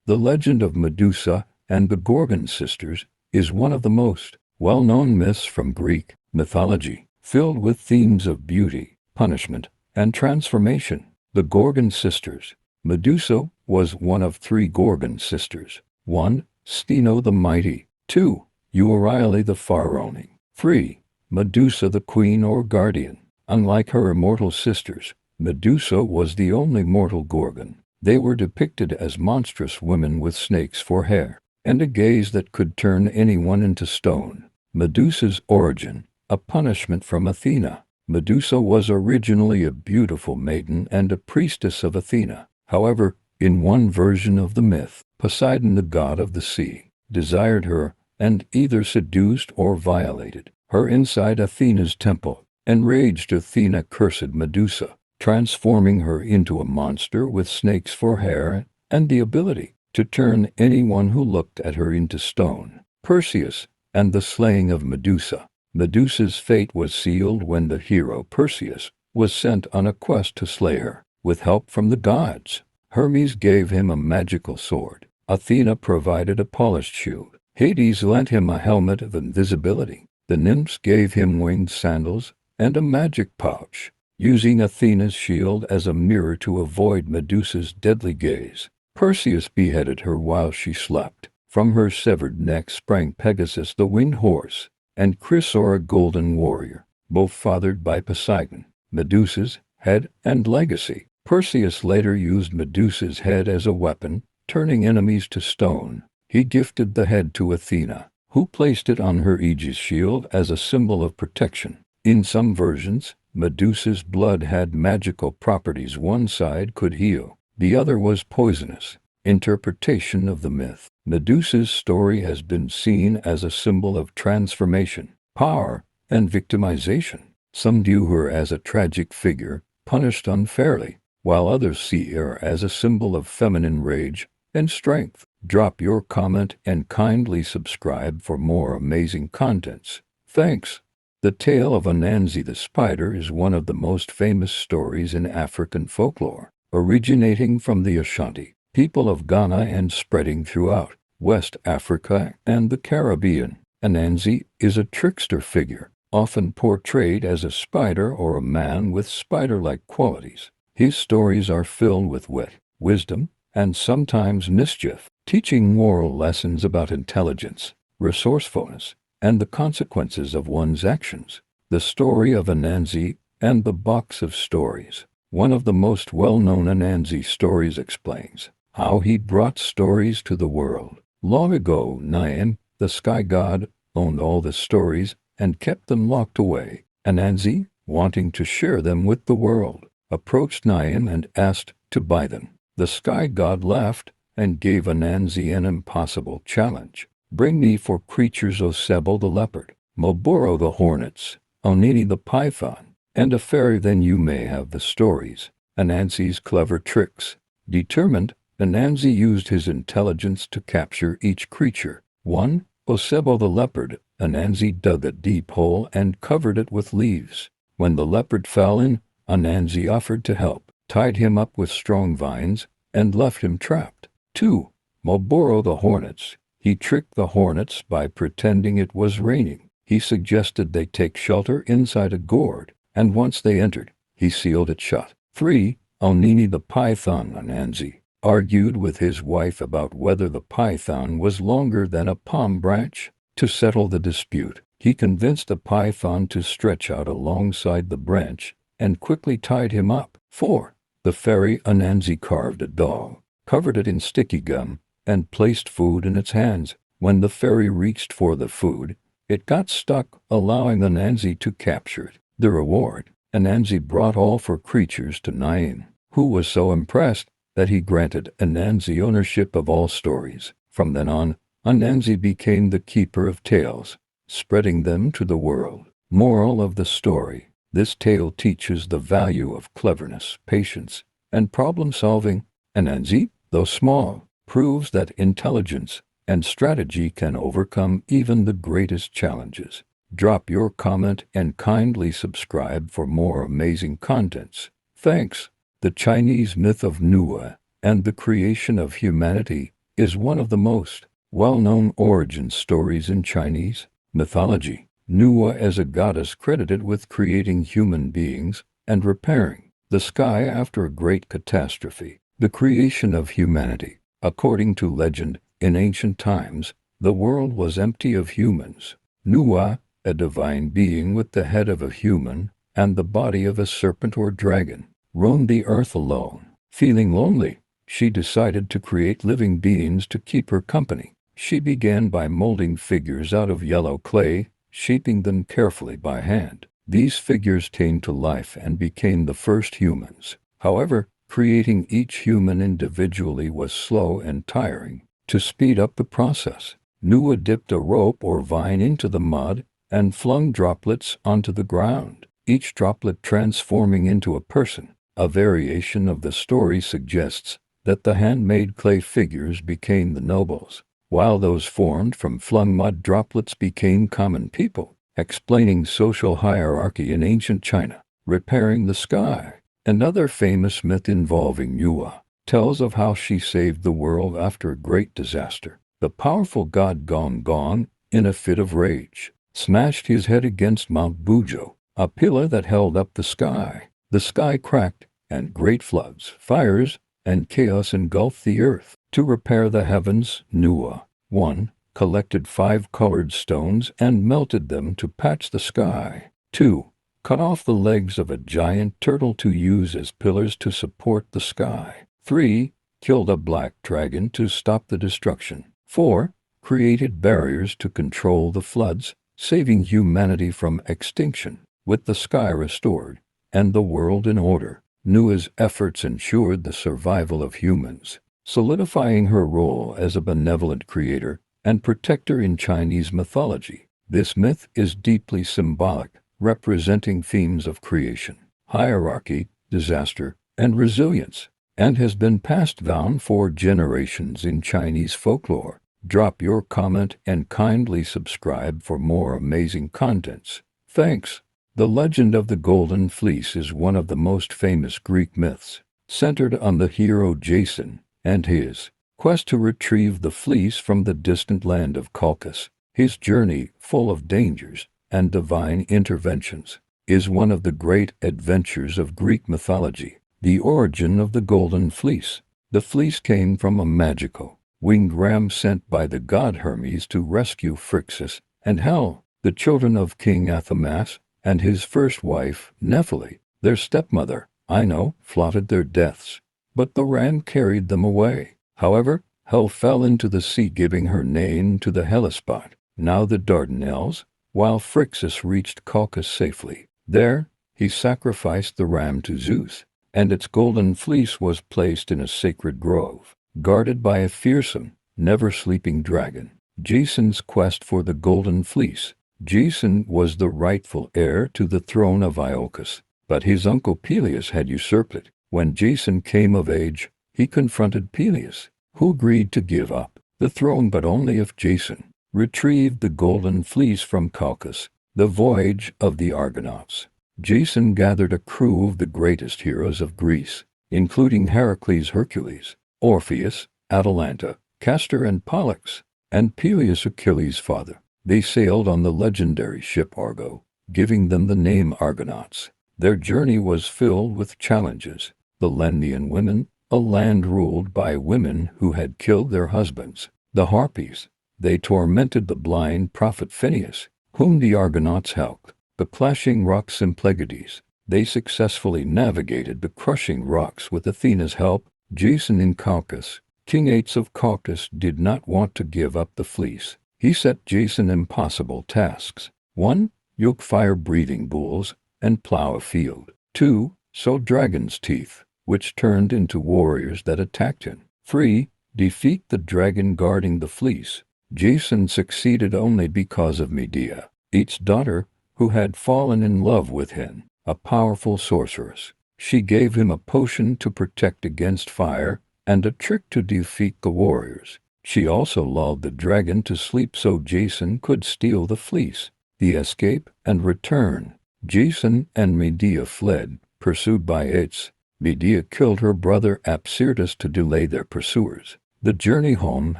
The legend of Medusa and the Gorgon sisters is one of the most well-known myths from Greek mythology, filled with themes of beauty, punishment, and transformation. The Gorgon sisters. Medusa was one of three Gorgon sisters. 1. Steno the Mighty. 2. Euryale the Pharaonic. 3. Medusa the Queen or Guardian. Unlike her immortal sisters, Medusa was the only mortal Gorgon. They were depicted as monstrous women with snakes for hair, and a gaze that could turn anyone into stone. Medusa's origin, a punishment from Athena. Medusa was originally a beautiful maiden and a priestess of Athena. However, in one version of the myth, Poseidon, the god of the sea, desired her and either seduced or violated her inside Athena's temple. Enraged, Athena cursed Medusa, transforming her into a monster with snakes for hair and the ability to turn anyone who looked at her into stone. Perseus and the slaying of Medusa. Medusa's fate was sealed when the hero Perseus was sent on a quest to slay her. With help from the gods, Hermes gave him a magical sword. Athena provided a polished shield. Hades lent him a helmet of invisibility. The nymphs gave him winged sandals and a magic pouch, using Athena's shield as a mirror to avoid Medusa's deadly gaze. Perseus beheaded her while she slept. From her severed neck sprang Pegasus the winged horse, and Chrysaor a golden warrior, both fathered by Poseidon. Medusa's head and legacy. Perseus later used Medusa's head as a weapon, turning enemies to stone. He gifted the head to Athena, who placed it on her Aegis shield as a symbol of protection. In some versions, Medusa's blood had magical properties. One side could heal, the other was poisonous. Interpretation of the myth. Medusa's story has been seen as a symbol of transformation, power, and victimization. Some view her as a tragic figure, punished unfairly, while others see her as a symbol of feminine rage and strength. Drop your comment and kindly subscribe for more amazing contents. Thanks. The tale of Anansi the spider is one of the most famous stories in African folklore, originating from the Ashanti people of Ghana and spreading throughout West Africa and the Caribbean. Anansi is a trickster figure, often portrayed as a spider or a man with spider-like qualities. His stories are filled with wit, wisdom, and sometimes mischief, teaching moral lessons about intelligence, resourcefulness, and the consequences of one's actions. The story of Anansi and the Box of Stories. One of the most well-known Anansi stories explains how he brought stories to the world. Long ago, Nyam, the sky god, owned all the stories and kept them locked away. Anansi, wanting to share them with the world, approached Nyam and asked to buy them. The sky god laughed and gave Anansi an impossible challenge. Bring me 4 creatures: Osebo the leopard, Moboro the hornets, Onini the python, and a fairy, then you may have the stories. Anansi's clever tricks. Determined, Anansi used his intelligence to capture each creature. 1. Osebo the leopard. Anansi dug a deep hole and covered it with leaves. When the leopard fell in, Anansi offered to help, tied him up with strong vines, and left him trapped. 2. Moboro the hornets. He tricked the hornets by pretending it was raining. He suggested they take shelter inside a gourd, and once they entered, he sealed it shut. 3. Onini the python. Anansi argued with his wife about whether the python was longer than a palm branch. To settle the dispute, he convinced the python to stretch out alongside the branch and quickly tied him up. 4. The fairy. Anansi carved a doll, covered it in sticky gum, and placed food in its hands. When the fairy reached for the food, it got stuck, allowing Anansi to capture it. The reward. Anansi brought all 4 creatures to Nyam, who was so impressed that he granted Anansi ownership of all stories. From then on, Anansi became the keeper of tales, spreading them to the world. Moral of the story. This tale teaches the value of cleverness, patience, and problem-solving. Anansi, though small, proves that intelligence and strategy can overcome even the greatest challenges. Drop your comment and kindly subscribe for more amazing contents. Thanks. The Chinese myth of Noah and the creation of humanity is one of the most well-known origin stories in Chinese mythology. Nuwa as a goddess credited with creating human beings and repairing the sky after a great catastrophe, the creation of humanity. According to legend, in ancient times, the world was empty of humans. Nuwa, a divine being with the head of a human and the body of a serpent or dragon, roamed the earth alone. Feeling lonely, she decided to create living beings to keep her company. She began by molding figures out of yellow clay, shaping them carefully by hand. These figures came to life and became the first humans. However, creating each human individually was slow and tiring. To speed up the process, Nuwa dipped a rope or vine into the mud and flung droplets onto the ground, each droplet transforming into a person. A variation of the story suggests that the handmade clay figures became the nobles, while those formed from flung mud droplets became common people, explaining social hierarchy in ancient China. Repairing the sky. Another famous myth involving Nuwa tells of how she saved the world after a great disaster. The powerful god Gong Gong, in a fit of rage, smashed his head against Mount Bujo, a pillar that held up the sky. The sky cracked, and great floods, fires, and chaos engulfed the earth. To repair the heavens, Nuwa 1. Collected 5 colored stones and melted them to patch the sky. 2. Cut off the legs of a giant turtle to use as pillars to support the sky. 3. Killed a black dragon to stop the destruction. 4. Created barriers to control the floods, saving humanity from extinction. With the sky restored and the world in order, Nuwa's efforts ensured the survival of humans, solidifying her role as a benevolent creator and protector in Chinese mythology. This myth is deeply symbolic, representing themes of creation, hierarchy, disaster, and resilience, and has been passed down for generations in Chinese folklore. Drop your comment and kindly subscribe for more amazing contents. Thanks. The legend of the Golden Fleece is one of the most famous Greek myths, centered on the hero Jason and his quest to retrieve the fleece from the distant land of Colchis. His journey, full of dangers and divine interventions, is one of the great adventures of Greek mythology. The origin of the Golden Fleece. The fleece came from a magical, winged ram sent by the god Hermes to rescue Phrixus and Hel, the children of King Athamas, and his first wife, Nephele. Their stepmother, Ino, plotted their deaths, but the ram carried them away. However, Hel fell into the sea, giving her name to the Hellespont, now the Dardanelles, while Phrixus reached Colchis safely. There, he sacrificed the ram to Zeus, and its golden fleece was placed in a sacred grove, guarded by a fearsome, never-sleeping dragon. Jason's quest for the Golden Fleece. Jason was the rightful heir to the throne of Iolcus, but his uncle Peleus had usurped it. When Jason came of age, he confronted Peleus, who agreed to give up the throne, but only if Jason retrieved the Golden Fleece from Colchis. The voyage of the Argonauts. Jason gathered a crew of the greatest heroes of Greece, including Heracles, Hercules, Orpheus, Atalanta, Castor and Pollux, and Peleus, Achilles' father. They sailed on the legendary ship Argo, giving them the name Argonauts. Their journey was filled with challenges. The Lemnian women, a land ruled by women who had killed their husbands. The Harpies. They tormented the blind prophet Phineus, whom the Argonauts helped. The clashing rocks Symplegades. They successfully navigated the crushing rocks with Athena's help. Jason in Colchis. King Ates of Colchis did not want to give up the fleece. He set Jason impossible tasks. 1. Yoke fire-breathing bulls and plow a field. 2. Sow dragon's teeth, which turned into warriors that attacked him. 3. Defeat the dragon guarding the fleece. Jason succeeded only because of Medea, Ates' daughter, who had fallen in love with him, a powerful sorceress. She gave him a potion to protect against fire and a trick to defeat the warriors. She also lulled the dragon to sleep so Jason could steal the fleece. The escape and return. Jason and Medea fled, pursued by Ates. Medea killed her brother Apsyrtus to delay their pursuers. The journey home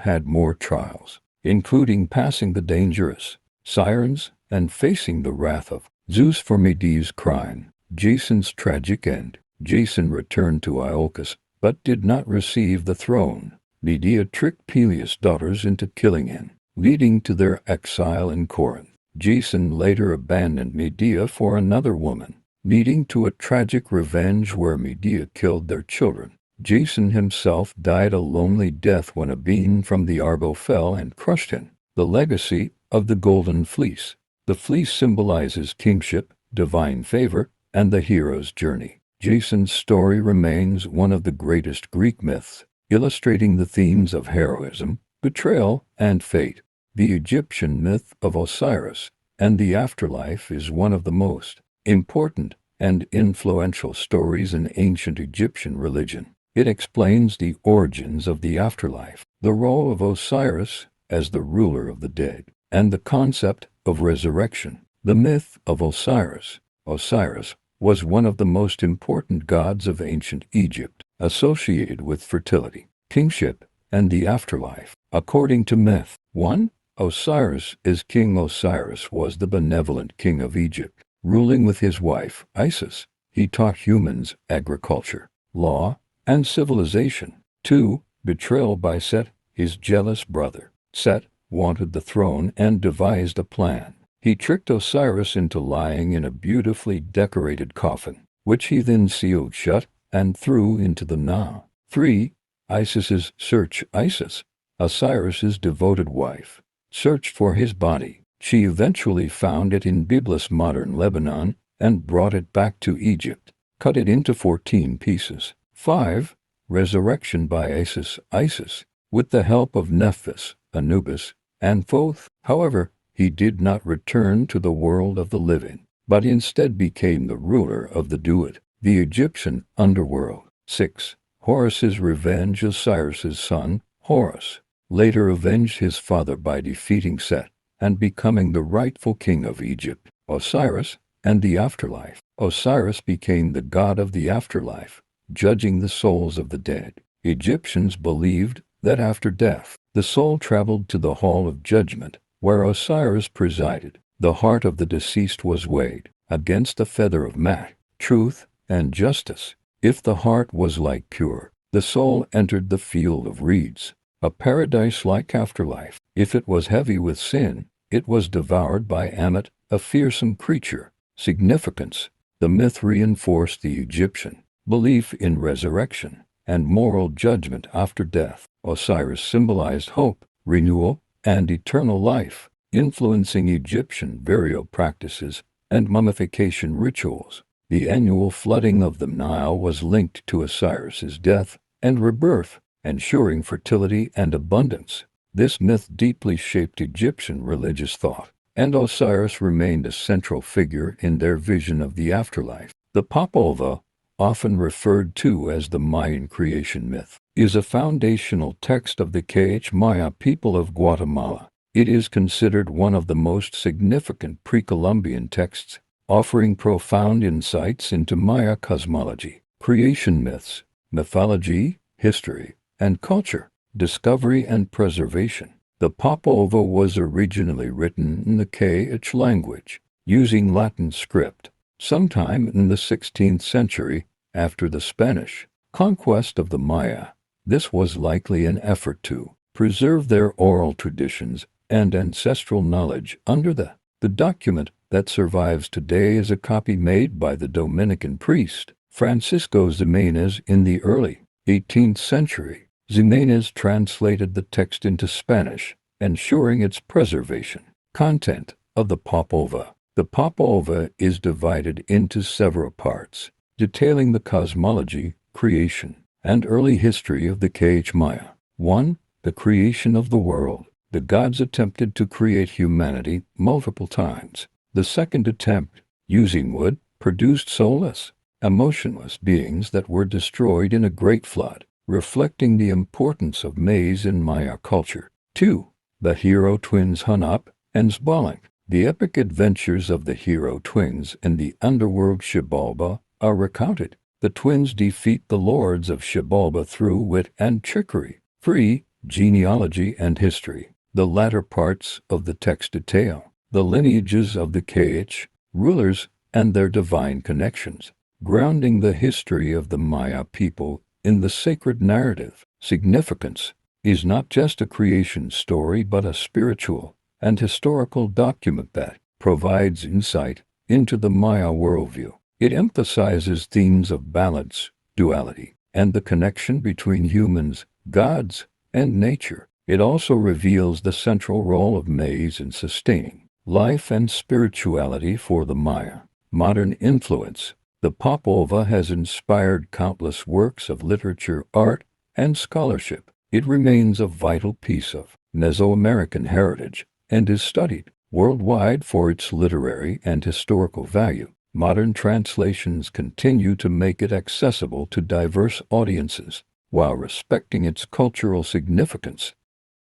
had more trials, including passing the dangerous sirens and facing the wrath of Zeus for Medea's crime. Jason's tragic end. Jason returned to Iolcus, but did not receive the throne. Medea tricked Peleus' daughters into killing him, leading to their exile in Corinth. Jason later abandoned Medea for another woman, leading to a tragic revenge where Medea killed their children. Jason himself died a lonely death when a beam from the Argo fell and crushed him. The legacy of the Golden Fleece. The fleece symbolizes kingship, divine favor, and the hero's journey. Jason's story remains one of the greatest Greek myths, illustrating the themes of heroism, betrayal, and fate. The Egyptian myth of Osiris and the afterlife is one of the most important and influential stories in ancient Egyptian religion. It explains the origins of the afterlife, the role of Osiris as the ruler of the dead, and the concept of resurrection. The myth of Osiris. Osiris was one of the most important gods of ancient Egypt, associated with fertility, kingship, and the afterlife. According to myth 1, Osiris is King Osiris was the benevolent king of Egypt. Ruling with his wife, Isis, he taught humans agriculture, law, and civilization. 2. Betrayal by Set, his jealous brother. Set wanted the throne and devised a plan. He tricked Osiris into lying in a beautifully decorated coffin, which he then sealed shut and threw into the Nile. 3. Isis's search. Isis, Osiris's devoted wife, searched for his body. She eventually found it in Byblos, modern Lebanon, and brought it back to Egypt, cut it into 14 pieces. 5. Resurrection by Isis. Isis, with the help of Nephthys, Anubis, and Thoth. However, he did not return to the world of the living, but instead became the ruler of the Duat, the Egyptian underworld. 6. Horus's revenge. Osiris's son, Horus, later avenged his father by defeating Set and becoming the rightful king of Egypt. Osiris and the afterlife. Osiris became the god of the afterlife, judging the souls of the dead. Egyptians believed that after death, the soul traveled to the hall of judgment, where Osiris presided. The heart of the deceased was weighed against the feather of Mat, truth, and justice. If the heart was like pure, the soul entered the field of reeds, a paradise-like afterlife. If it was heavy with sin, it was devoured by Ammit, a fearsome creature. Significance. The myth reinforced the Egyptian belief in resurrection and moral judgment after death. Osiris symbolized hope, renewal, and eternal life, influencing Egyptian burial practices and mummification rituals. The annual flooding of the Nile was linked to Osiris's death and rebirth, ensuring fertility and abundance. This myth deeply shaped Egyptian religious thought, and Osiris remained a central figure in their vision of the afterlife. The Popova, often referred to as the Mayan creation myth, is a foundational text of the Maya people of Guatemala. It is considered one of the most significant pre-Columbian texts, offering profound insights into Maya cosmology, creation myths, mythology, history, and culture, discovery and preservation. The Popova was originally written in the Kh language, using Latin script, sometime in the 16th century after the Spanish conquest of the Maya. This was likely an effort to preserve their oral traditions and ancestral knowledge. Under the document that survives today is a copy made by the Dominican priest Francisco Ximenes in the early 18th century. Ximenes translated the text into Spanish, ensuring its preservation. Content of the Popova. The Popova is divided into several parts, detailing the cosmology, creation, and early history of the Kh Maya. 1. The creation of the world. The gods attempted to create humanity multiple times. The second attempt, using wood, produced soulless, emotionless beings that were destroyed in a great flood, reflecting the importance of maize in Maya culture. 2. The hero twins Hunab and Zbalak. The epic adventures of the hero twins in the underworld Xibalba are recounted. The twins defeat the lords of Xibalba through wit and trickery. 3. genealogy and history. The latter parts of the text detail the lineages of the KH rulers and their divine connections, grounding the history of the Maya people in the sacred narrative. Significance is not just a creation story but a spiritual and historical document that provides insight into the Maya worldview. It emphasizes themes of balance, duality, and the connection between humans, gods, and nature. It also reveals the central role of maize in sustaining life and spirituality for the Maya. Modern influence. The Popova has inspired countless works of literature, art, and scholarship. It remains a vital piece of Mesoamerican heritage and is studied worldwide for its literary and historical value. Modern translations continue to make it accessible to diverse audiences while respecting its cultural significance.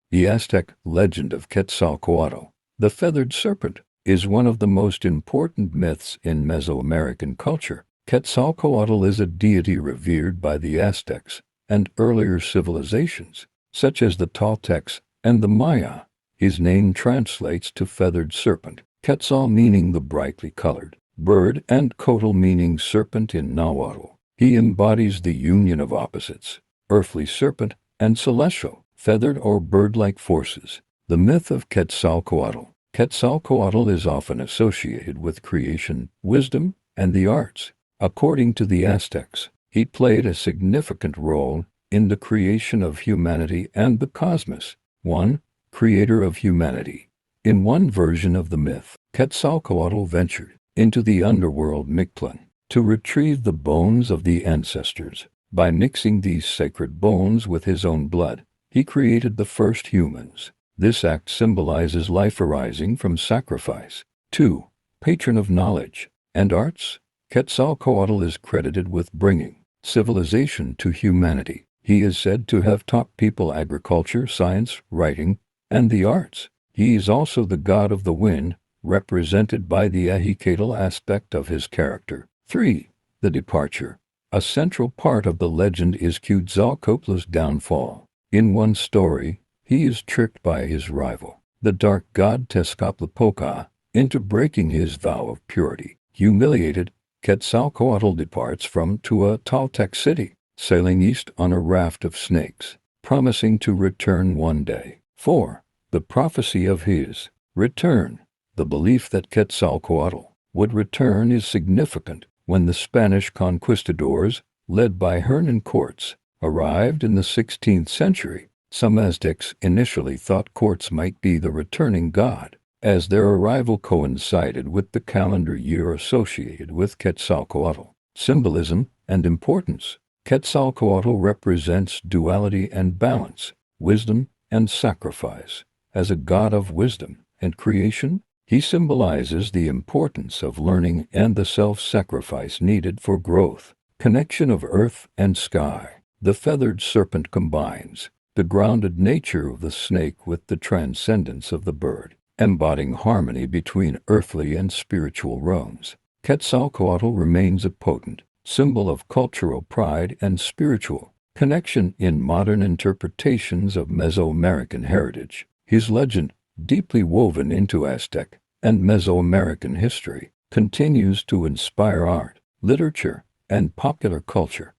The Aztec legend of Quetzalcoatl, the feathered serpent, is one of the most important myths in Mesoamerican culture. Quetzalcoatl is a deity revered by the Aztecs and earlier civilizations, such as the Toltecs and the Maya. His name translates to feathered serpent, Quetzal meaning the brightly colored bird and Coatl meaning serpent in Nahuatl. He embodies the union of opposites, earthly serpent and celestial, feathered or bird-like forces. The myth of Quetzalcoatl. Quetzalcoatl is often associated with creation, wisdom, and the arts. According to the Aztecs, he played a significant role in the creation of humanity and the cosmos. 1. Creator of humanity. In one version of the myth, Quetzalcoatl ventured into the underworld Mictlan to retrieve the bones of the ancestors. By mixing these sacred bones with his own blood, he created the first humans. This act symbolizes life arising from sacrifice. 2. Patron of knowledge and arts. Quetzalcoatl is credited with bringing civilization to humanity. He is said to have taught people agriculture, science, writing, and the arts. He is also the god of the wind, represented by the ahikatl aspect of his character. 3. The departure. A central part of the legend is Quetzalcoatl's downfall. In one story, he is tricked by his rival, the dark god Tezcatlipoca, into breaking his vow of purity. Humiliated, Quetzalcoatl departs to a Toltec city, sailing east on a raft of snakes, promising to return one day. 4. The prophecy of his return. The belief that Quetzalcoatl would return is significant. When the Spanish conquistadors, led by Hernan Cortes, arrived in the 16th century, some Aztecs initially thought Cortes might be the returning god, as their arrival coincided with the calendar year associated with Quetzalcoatl. Symbolism and importance. Quetzalcoatl represents duality and balance, wisdom and sacrifice. As a god of wisdom and creation, he symbolizes the importance of learning and the self-sacrifice needed for growth. Connection of earth and sky. The feathered serpent combines the grounded nature of the snake with the transcendence of the bird, embodying harmony between earthly and spiritual realms. Quetzalcoatl remains a potent symbol of cultural pride and spiritual connection in modern interpretations of Mesoamerican heritage. His legend, deeply woven into Aztec and Mesoamerican history, continues to inspire art, literature, and popular culture.